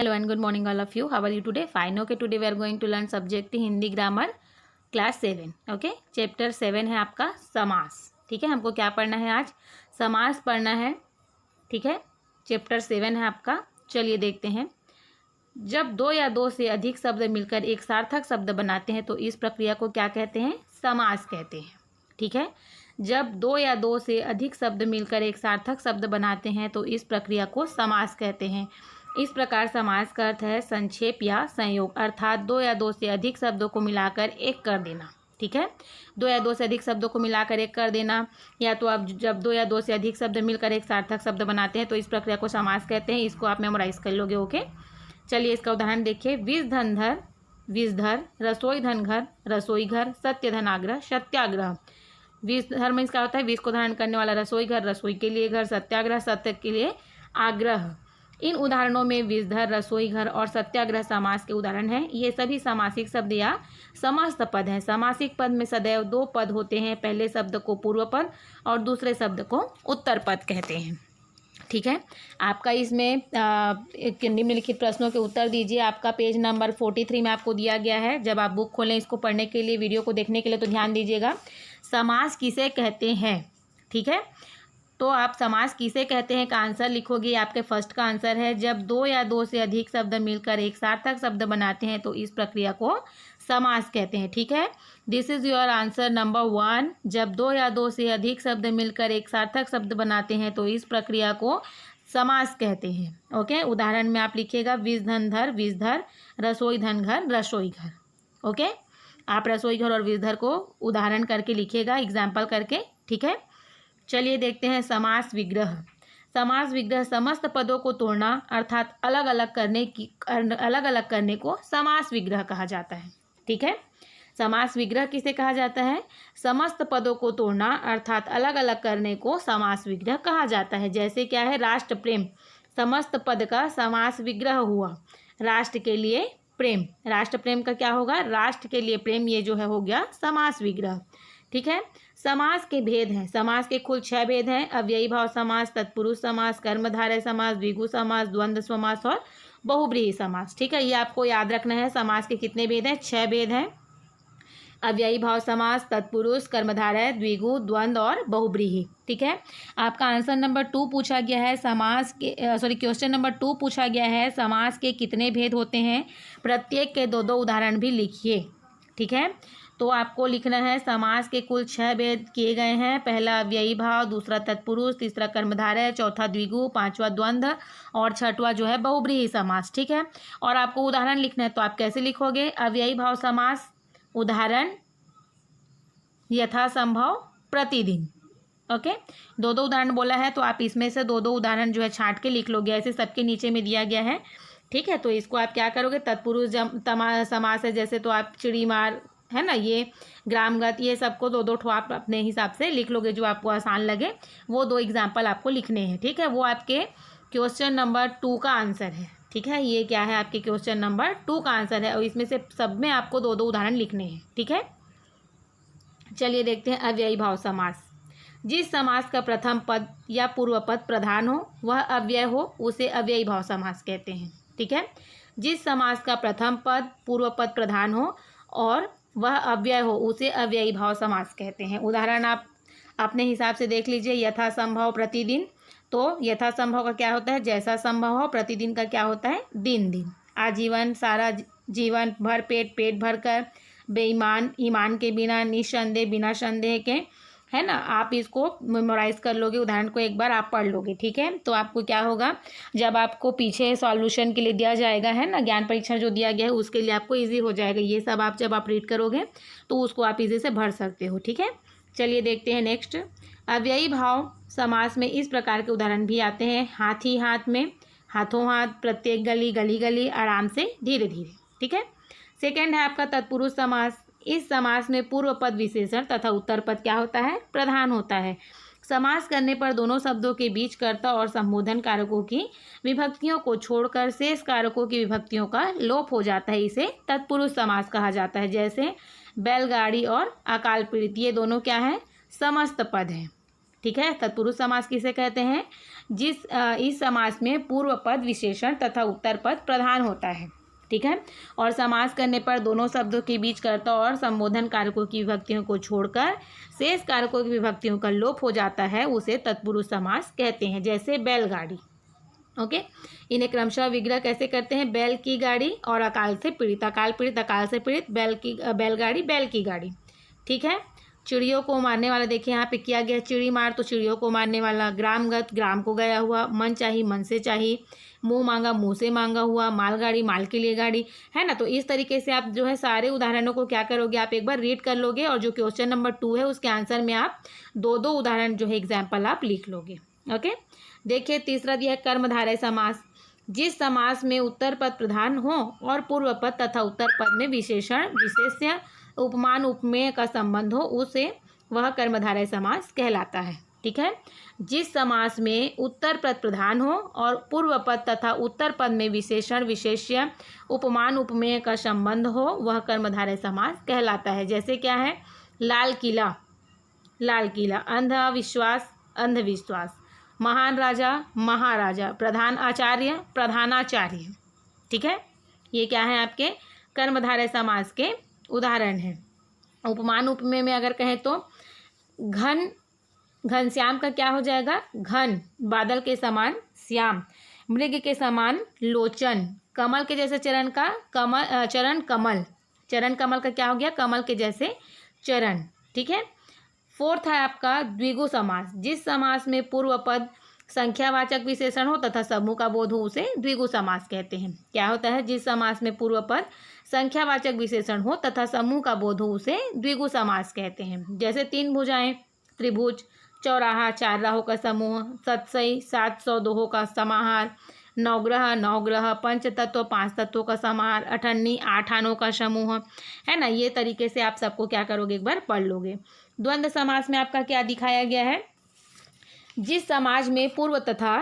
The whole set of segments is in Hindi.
Hello and good morning all of you. How are you today? Fine. Okay, today we are going to learn subject Hindi grammar class 7. Okay, chapter 7 है आपका समास. ठीक है, हमको क्या पढ़ना है आज? समास पढ़ना है. ठीक है, चैप्टर 7 है आपका. चलिए देखते हैं. जब दो या दो से अधिक शब्द मिलकर एक सार्थक शब्द बनाते हैं तो इस प्रक्रिया को क्या कहते हैं? समास कहते हैं. ठीक है, जब दो या दो से अधिक शब्द मिलकर एक सार्थक शब्द बनाते हैं तो इस प्रक्रिया को समास कहते हैं. इस प्रकार समास का अर्थ है संक्षेप या संयोग, अर्थात दो या दो से अधिक शब्दों को मिलाकर एक कर देना. ठीक है, दो या दो से अधिक शब्दों को मिलाकर एक कर देना, या तो आप जब दो या दो से अधिक शब्द मिलकर एक सार्थक शब्द बनाते हैं तो इस प्रक्रिया को समास कहते हैं. इसको आप मेमोराइज कर लोगे. ओके, चलिए इसका उदाहरण देखिए. विष धन धर, विषधर. रसोई धन घर, रसोई घर. सत्य धनाग्रह, सत्याग्रह. विष धर में इसका होता है विष को धारण करने वाला रसोई घर, रसोई के लिए घर. सत्याग्रह, सत्य के लिए आग्रह. इन उदाहरणों में विषधर, रसोई घर और सत्याग्रह समास के उदाहरण हैं. ये सभी समासिक शब्द या समस्त पद हैं. समासिक पद में सदैव दो पद होते हैं. पहले शब्द को पूर्व पद और दूसरे शब्द को उत्तर पद कहते हैं. ठीक है, आपका इसमें निम्नलिखित प्रश्नों के उत्तर दीजिए. आपका पेज नंबर 43 में आपको दिया गया है. जब आप बुक खोलें इसको पढ़ने के लिए, वीडियो को देखने के लिए, तो ध्यान दीजिएगा. समास किसे कहते हैं? ठीक है, तो आप समास किसे कहते हैं का आंसर लिखोगे. आपके फर्स्ट का आंसर है जब दो या दो से अधिक शब्द मिलकर एक सार्थक शब्द बनाते हैं तो इस प्रक्रिया को समास कहते हैं. ठीक है, this is your answer number 1. जब दो या दो से अधिक शब्द मिलकर एक सार्थक शब्द बनाते हैं तो इस प्रक्रिया को समास कहते हैं. ओके, उदाहरण में आप लिखिएगा विष धन धर, विषधर. रसोई धन घर, रसोई घर. ओके, आप रसोई घर और विषधर को उदाहरण करके लिखिएगा, एग्जाम्पल करके. ठीक है, चलिए देखते हैं समास विग्रह. समास विग्रह समस्त पदों को तोड़ना अर्थात अलग अलग करने को समास विग्रह कहा जाता है. ठीक है, समास विग्रह किसे कहा जाता है? समस्त पदों को तोड़ना अर्थात अलग अलग करने को समास विग्रह कहा जाता है. जैसे क्या है? राष्ट्र प्रेम समस्त पद का समास विग्रह हुआ. राष्ट्र के लिए प्रेम, राष्ट्र प्रेम का क्या होगा? राष्ट्र के लिए प्रेम. ये जो है हो गया समास विग्रह. ठीक है, समास के भेद हैं. समास के कुल 6 भेद हैं. अव्ययी भाव समास, तत्पुरुष समास, कर्मधारय समास, द्विगु समास, द्वंद्व समास और बहुब्रीहि समास. ठीक है, ये आपको याद रखना है. समास के कितने भेद हैं? 6 भेद हैं. अव्ययी भाव समास, तत्पुरुष, कर्मधारय, द्विगु, द्वंद्व और बहुब्रीहि. ठीक है, आपका आंसर नंबर 2 पूछा गया है. समास के क्वेश्चन नंबर 2 पूछा गया है समास के कितने भेद होते हैं? प्रत्येक के 2-2 उदाहरण भी लिखिए. ठीक है, तो आपको लिखना है समास के कुल 6 भेद किए गए हैं. पहला अव्ययी भाव, दूसरा तत्पुरुष, तीसरा कर्मधारय, चौथा द्विगु, पांचवा द्वंद्व और छठवा जो है बहुब्रीहि समास. ठीक है, और आपको उदाहरण लिखना है. तो आप कैसे लिखोगे? अव्ययी भाव समास उदाहरण यथासंभव प्रतिदिन. ओके, 2-2 उदाहरण बोला है तो आप इसमें से 2-2 उदाहरण जो है छांट के लिख लोगे. ऐसे सबके नीचे में दिया गया है. ठीक है, तो इसको आप क्या करोगे? तत्पुरुष समास है जैसे, तो आप चिड़ी मार है ना, ये ग्रामगत, ये सबको 2-2 ठो आप अपने हिसाब से लिख लोगे जो आपको आसान लगे. वो 2 एग्जाम्पल आपको लिखने हैं. ठीक है, वो आपके क्वेश्चन नंबर 2 का आंसर है. ठीक है, ये क्या है? आपके क्वेश्चन नंबर 2 का आंसर है और इसमें से सब में आपको 2-2 उदाहरण लिखने हैं. ठीक है, चलिए देखते हैं अव्ययी भाव समास. जिस समास का प्रथम पद या पूर्व पद प्रधान हो वह अव्यय हो उसे अव्ययी भाव समास कहते हैं. ठीक है, जिस समास का प्रथम पद पूर्व पद प्रधान हो और वह अव्यय हो उसे अव्ययी भाव समास कहते हैं. उदाहरण आप अपने हिसाब से देख लीजिए. यथासंभव प्रतिदिन, तो यथासंभव का क्या होता है? जैसा संभव हो. प्रतिदिन का क्या होता है? दिन दिन. आजीवन, सारा जीवन. भर पेट, पेट भर कर. बेईमान, ईमान के बिना. निस्संदेह, बिना संदेह के. है ना, आप इसको मेमोराइज कर लोगे. उदाहरण को एक बार आप पढ़ लोगे. ठीक है, तो आपको क्या होगा, जब आपको पीछे सॉल्यूशन के लिए दिया जाएगा है ना, ज्ञान परीक्षण जो दिया गया है उसके लिए आपको इजी हो जाएगा. ये सब आप जब आप रीड करोगे तो उसको आप इजी से भर सकते हो. ठीक है, चलिए देखते हैं नेक्स्ट. अव्ययी भाव समास में इस प्रकार के उदाहरण भी आते हैं. हाथी हाथ में, हाथों हाथ, प्रत्येक गली, गली गली, आराम से, धीरे धीरे. ठीक है, सेकेंड है आपका तत्पुरुष समास. इस समास में पूर्व पद विशेषण तथा उत्तर पद क्या होता है? प्रधान होता है. समास करने पर दोनों शब्दों के बीच कर्ता और संबोधन कारकों की विभक्तियों को छोड़कर शेष कारकों की विभक्तियों का लोप हो जाता है. इसे तत्पुरुष समास कहा जाता है. जैसे बैलगाड़ी और अकाल पीड़ित, ये दोनों क्या है? समस्त पद हैं. ठीक है, तत्पुरुष समास किसे कहते हैं? इस समास में पूर्व पद विशेषण तथा उत्तर पद प्रधान होता है। ठीक है। और समास करने पर दोनों शब्दों के बीच कर्ता और संबोधन कारकों की विभक्तियों को छोड़कर शेष कारकों की विभक्तियों का लोप हो जाता है, उसे तत्पुरुष समास कहते हैं। जैसे बैलगाड़ी। ओके। इन्हें क्रमशः विग्रह कैसे करते हैं? बैल की गाड़ी और अकाल से पीड़ित, अकाल पीड़ित, अकाल से पीड़ित, बैलगाड़ी, बैल की गाड़ी। ठीक है। चिड़ियों को मारने वाला देखिए यहाँ पे किया गया, चिड़ी मार तो चिड़ियों को मारने वाला, ग्रामगत ग्राम को गया हुआ, मन चाही मन से चाही, मुंह मांगा मुंह से मांगा हुआ, मालगाड़ी माल के लिए गाड़ी, है ना। तो इस तरीके से आप जो है सारे उदाहरणों को क्या करोगे, आप एक बार रीड कर लोगे और जो क्वेश्चन नंबर 2 है उसके आंसर में आप दो उदाहरण जो है एग्जाम्पल आप लिख लोगे। ओके। देखिए तीसरा दिया है कर्मधारय समास। जिस समास में उत्तर पद प्रधान हो और पूर्व पद तथा उत्तर पद में विशेषण विशेष्य उपमान उपमेय का संबंध हो, उसे वह कर्मधारय समास कहलाता है। ठीक है। जिस समास में उत्तर पद प्रधान हो और पूर्व पद तथा उत्तर पद में विशेषण विशेष्य उपमान उपमेय का संबंध हो, वह कर्मधारय समास कहलाता है। जैसे क्या है? लाल किला, लाल किला, अंधविश्वास, अंधविश्वास, महान राजा, महाराजा, प्रधान आचार्य, प्रधानाचार्य। ठीक है। ये क्या है? आपके कर्मधारय समास के उदाहरण हैं। उपमान उपमेय में अगर कहें तो घन, घनश्याम का क्या हो जाएगा? घन, बादल के समान श्याम, मृग के समान लोचन, कमल के जैसे चरण का कमल, चरण कमल, चरण कमल का क्या हो गया? कमल के जैसे चरण। ठीक है। फोर्थ है आपका द्विगु समास। जिस समास में पूर्व पद संख्यावाचक विशेषण हो तथा समूह का बोध हो, उसे द्विगु समास कहते हैं। क्या होता है? जिस समास में पूर्व पद संख्यावाचक विशेषण हो तथा समूह का बोध हो, उसे द्विगु समास कहते हैं। जैसे 3 भुजाएं, त्रिभुज, चौराहा, 4 राहों का समूह, सतसई, 700 दोहों का समाहार, नवग्रह, 9 ग्रह, पंच तत्व, 5 तत्वों का समाहार, अठन्नी, 8 आनों का समूह, है ना। ये तरीके से आप सबको क्या करोगे, एक बार पढ़ लोगे। द्वंद्व समास में आपका क्या दिखाया गया है? जिस समाज में पूर्व तथा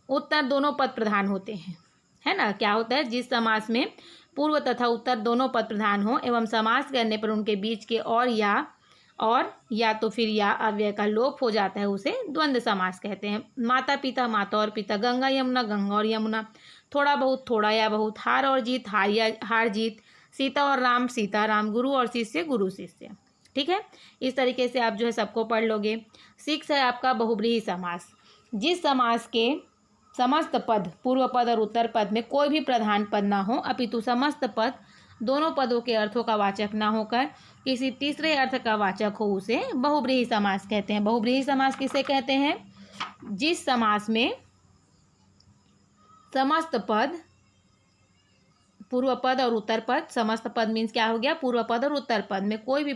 उत्तर दोनों पद प्रधान होते हैं, है ना। क्या होता है? जिस समास में पूर्व तथा उत्तर दोनों पद प्रधान हो एवं समास करने पर उनके बीच के और या तो फिर या अव्यय का लोप हो जाता है, उसे द्वंद्व समास कहते हैं। माता पिता, माता और पिता, गंगा यमुना, गंगा और यमुना, थोड़ा बहुत, थोड़ा या बहुत, हार और जीत, हार जीत, सीता और राम, सीता राम, गुरु और शिष्य, गुरु शिष्य। ठीक है। इस तरीके से आप जो है सबको पढ़ लोगे। 6 है आपका बहुब्रीहि समास। जिस समास के समस्त पद पूर्व पद और उत्तर पद में कोई भी प्रधान पद ना हो, अपितु समस्त पद दोनों पदों के अर्थों का वाचक ना होकर किसी तीसरे अर्थ का वाचक हो, उसे बहुब्रीहि समास कहते हैं। बहुब्रीहि समास किसे कहते हैं? जिस समास में समस्त पद पूर्व पद और उत्तर पद, समस्त पद मीन्स क्या हो गया? पूर्व पद और उत्तर पद में कोई भी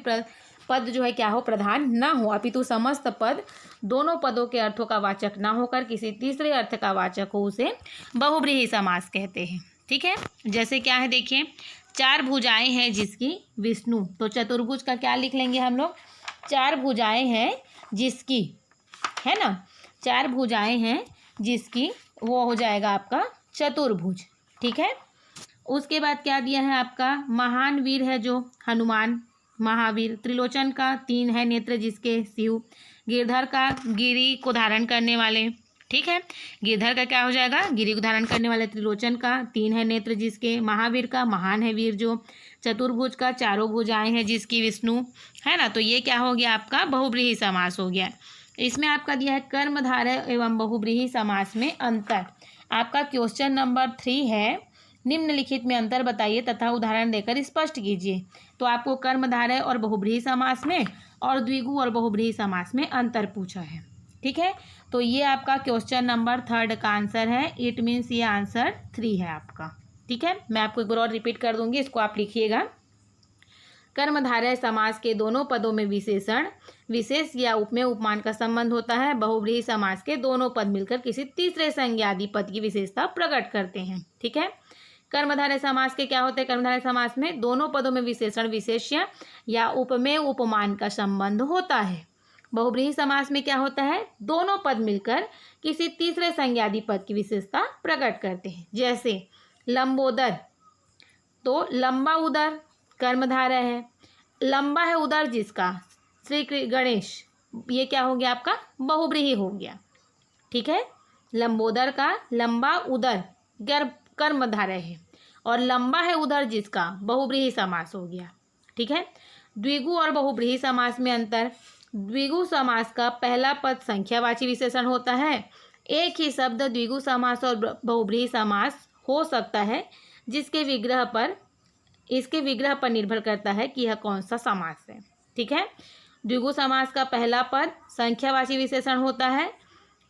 पद जो है क्या हो? प्रधान ना हो, अपितु समस्त पद दोनों पदों के अर्थों का वाचक ना होकर किसी तीसरे अर्थ का वाचक हो, उसे बहुब्रीहि समास कहते हैं। ठीक है। जैसे क्या है? देखिए 4 भुजाएं हैं जिसकी विष्णु, तो चतुर्भुज का क्या लिख लेंगे हम लोग? 4 भुजाएं हैं जिसकी, है ना। 4 भुजाएं हैं जिसकी, वो हो जाएगा आपका चतुर्भुज। ठीक है। उसके बाद क्या दिया है आपका? महान वीर है जो हनुमान, महावीर, त्रिलोचन का 3 है नेत्र जिसके शिव, गिरधर का गिरि को धारण करने वाले। ठीक है। गिरधर का क्या हो जाएगा? गिरि को धारण करने वाले। त्रिलोचन का 3 है नेत्र जिसके, महावीर का महान है वीर जो, चतुर्भुज का 4 भुजाएं हैं जिसकी विष्णु, है ना। तो ये क्या हो गया? आपका बहुब्रीहि समास हो गया। इसमें आपका दिया है कर्मधारय एवं बहुब्रीहि समास में अंतर। आपका क्वेश्चन नंबर 3 है, निम्नलिखित में अंतर बताइए तथा उदाहरण देकर स्पष्ट कीजिए। तो आपको कर्मधारय और बहुब्रीहि समास में और द्विगु और बहुब्रीहि समास में अंतर पूछा है। ठीक है। तो ये आपका क्वेश्चन नंबर 3 का आंसर है। इट मीन्स ये आंसर 3 है आपका। ठीक है। मैं आपको एक बार और रिपीट कर दूंगी, इसको आप लिखिएगा। कर्मधारय समास के दोनों पदों में विशेषण विशेष या उपमेय उपमान का संबंध होता है। बहुब्रीहि समास के दोनों पद मिलकर किसी तीसरे संज्ञादि पद की विशेषता प्रकट करते हैं। ठीक है। कर्मधारय समास के क्या होते हैं? कर्मधारय समास में दोनों पदों में विशेषण विशेष्य या उपमेय उपमान का संबंध होता है। बहुब्रीहि समास में क्या होता है? दोनों पद मिलकर किसी तीसरे संज्ञादि पद की विशेषता प्रकट करते हैं। जैसे लंबोदर, तो लंबा उदर कर्मधारय है, लंबा है उदर जिसका, श्री गणेश, ये क्या हो गया? आपका बहुब्रीहि हो गया। ठीक है। लंबोदर का लंबा उदर कर्मधारय है और लंबा है उदर जिसका बहुब्रीहि समास हो गया। ठीक है। द्विगु और बहुब्रीहि समास में अंतर। द्विगु समास का पहला पद संख्यावाची विशेषण होता है। एक ही शब्द द्विगु समास और बहुब्रीहि समास हो सकता है इसके विग्रह पर निर्भर करता है कि यह कौन सा समास है। ठीक है। द्विगु समास का पहला पद संख्यावाची विशेषण होता है।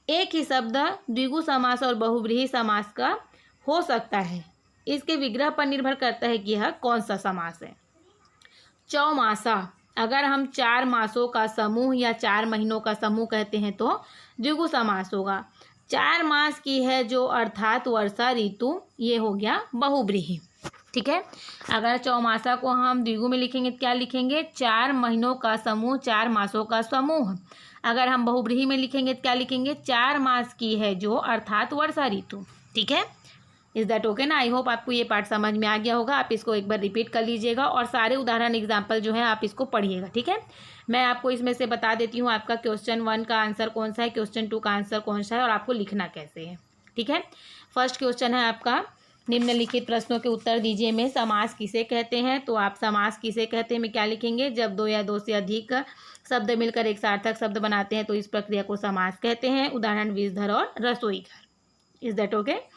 एक ही शब्द द्विगु समास और बहुब्रीहि समास का हो सकता है, इसके विग्रह पर निर्भर करता है कि यह कौन सा समास है। चौमासा, अगर हम 4 मासों का समूह या 4 महीनों का समूह कहते हैं तो द्विगु समास होगा। 4 मास की है जो अर्थात वर्षा ऋतु, ये हो गया बहुब्रीहि। ठीक है। अगर चौमासा को हम द्विगु में लिखेंगे तो क्या लिखेंगे? 4 महीनों का समूह, 4 मासों का समूह। अगर हम बहुब्रीहि में लिखेंगे तो क्या लिखेंगे? 4 मास की है जो अर्थात वर्षा ऋतु। ठीक है। इज दैट ओके ना? आई होप आपको ये पार्ट समझ में आ गया होगा। आप इसको एक बार रिपीट कर लीजिएगा और सारे उदाहरण एग्जाम्पल जो है आप इसको पढ़िएगा। ठीक है। मैं आपको इसमें से बता देती हूँ आपका क्वेश्चन 1 का आंसर कौन सा है, क्वेश्चन 2 का आंसर कौन सा है और आपको लिखना कैसे है। ठीक है। फर्स्ट क्वेश्चन है आपका, निम्नलिखित प्रश्नों के उत्तर दीजिए में समास किसे कहते हैं। तो आप समास किसे कहते हैं में क्या लिखेंगे? जब 2 या 2 से अधिक शब्द मिलकर एक सार्थक शब्द बनाते हैं तो इस प्रक्रिया को समास कहते हैं। उदाहरण विषधर और रसोई घर। Is that okay?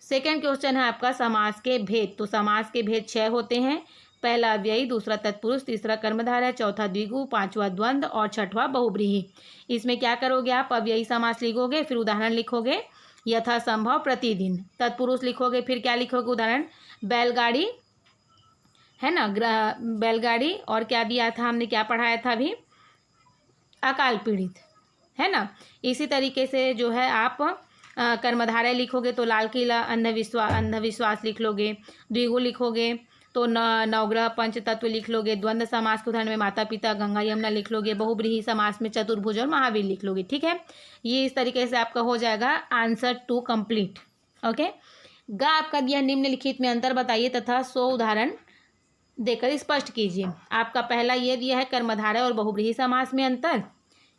Second question है आपका समास के भेद। तो समास के भेद 6 होते हैं। पहला अव्ययी, दूसरा तत्पुरुष, तीसरा कर्मधारय, चौथा द्विगु, पांचवा द्वंद्व और छठवां बहुब्रीहि। इसमें क्या करोगे आप? अव्ययी समास लिखोगे, फिर उदाहरण लिखोगे यथासंभव प्रतिदिन। तत्पुरुष लिखोगे, फिर क्या लिखोगे? उदाहरण बैलगाड़ी, है ना, बैलगाड़ी, और क्या दिया था हमने, क्या पढ़ाया था अभी? अकाल पीड़ित, है ना। इसी तरीके से जो है आप कर्मधारय लिखोगे तो लाल किला, अंधविश्वास लिख लोगे। द्विगु लिखोगे तो नवग्रह पंच तत्व लिख लोगे। द्वंद्व समास के उदाहरण में माता पिता, गंगा यमुना लिख लोगे। बहुब्रीहि समास में चतुर्भुज और महावीर लिख लोगे। ठीक है। ये इस तरीके से आपका हो जाएगा आंसर 2 कंप्लीट। ओके। गा आपका दिया निम्नलिखित में अंतर बताइए तथा 100 उदाहरण देकर स्पष्ट कीजिए। आपका पहला ये दिया है कर्मधारय और बहुब्रीहि समास में अंतर,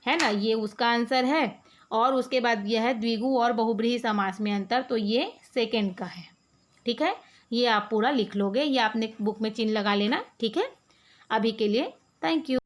है ना, ये उसका आंसर है। और उसके बाद यह है द्विगु और बहुब्रीहि समास में अंतर, तो ये सेकंड का है। ठीक है। ये आप पूरा लिख लोगे, ये आपने बुक में चिन्ह लगा लेना। ठीक है। अभी के लिए थैंक यू।